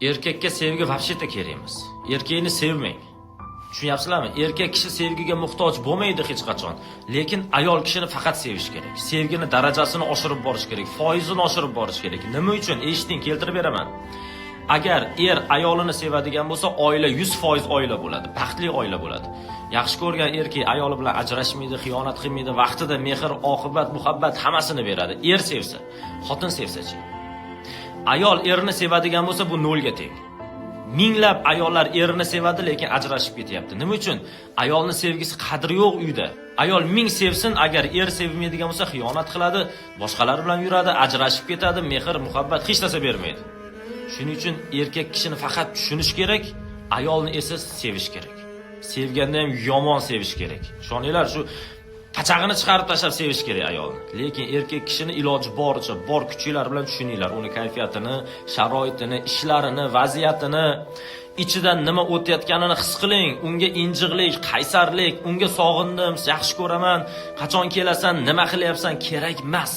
Erkakka sevgi vobsheta kerak emas. Erkakni sevmang. Tushunyapsizlarmi? Erkak kishi sevgiga muhtoj bo'lmaydi hech qachon. Lekin ayol kishini faqat sevish kerak. Sevgini darajasini oshirib borish kerak, foizini oshirib borish kerak. Nima uchun? Eshiting, keltirib beraman. Agar ayolini sevadigan bo'lsa, oila 100% oila bo'ladi, baxtli oila bo'ladi. Yaxshi ko'rgan erkak ayoli bilan ajrashmaydi, xiyonat qilmaydi, vaqtida mehr, oqibat, muhabbat hammasini beradi. Sevsa, xotin sevsa-chi. Ayol erni sevadigan bo'lsa, bu nolga teng. Minglab ayollar erini sevadi, lekin ajrashib ketyapti. Nima uchun? Ayolning sevgisi qadri yo'q uyda. Ayol ming sevsin, agar sevmaydigan bo'lsa, xiyonat qiladi, boshqalar bilan yuradi, ajrashib ketadi, mehr, muhabbat hech narsa bermaydi. Shuning uchun erkak kishini faqat tushunish kerak, ayolni esa sevish kerak. Sevganda ham yomon sevish kerak. Ishoninglar, shu pachag'ini chiqarib tashlab sevish kerak ayolni. Lekin erkak kishini iloji boricha bor kuchinglar bilan tushuninglar, uni kayfiyatini, sharoitini, ishlarini, vaziyatini, ichidan nima o'tayotganini his qiling. Unga injiqlik, qaysarlik, unga sog'indim, yaxshi ko'raman, qachon kelasan, nima qilyapsan kerak emas.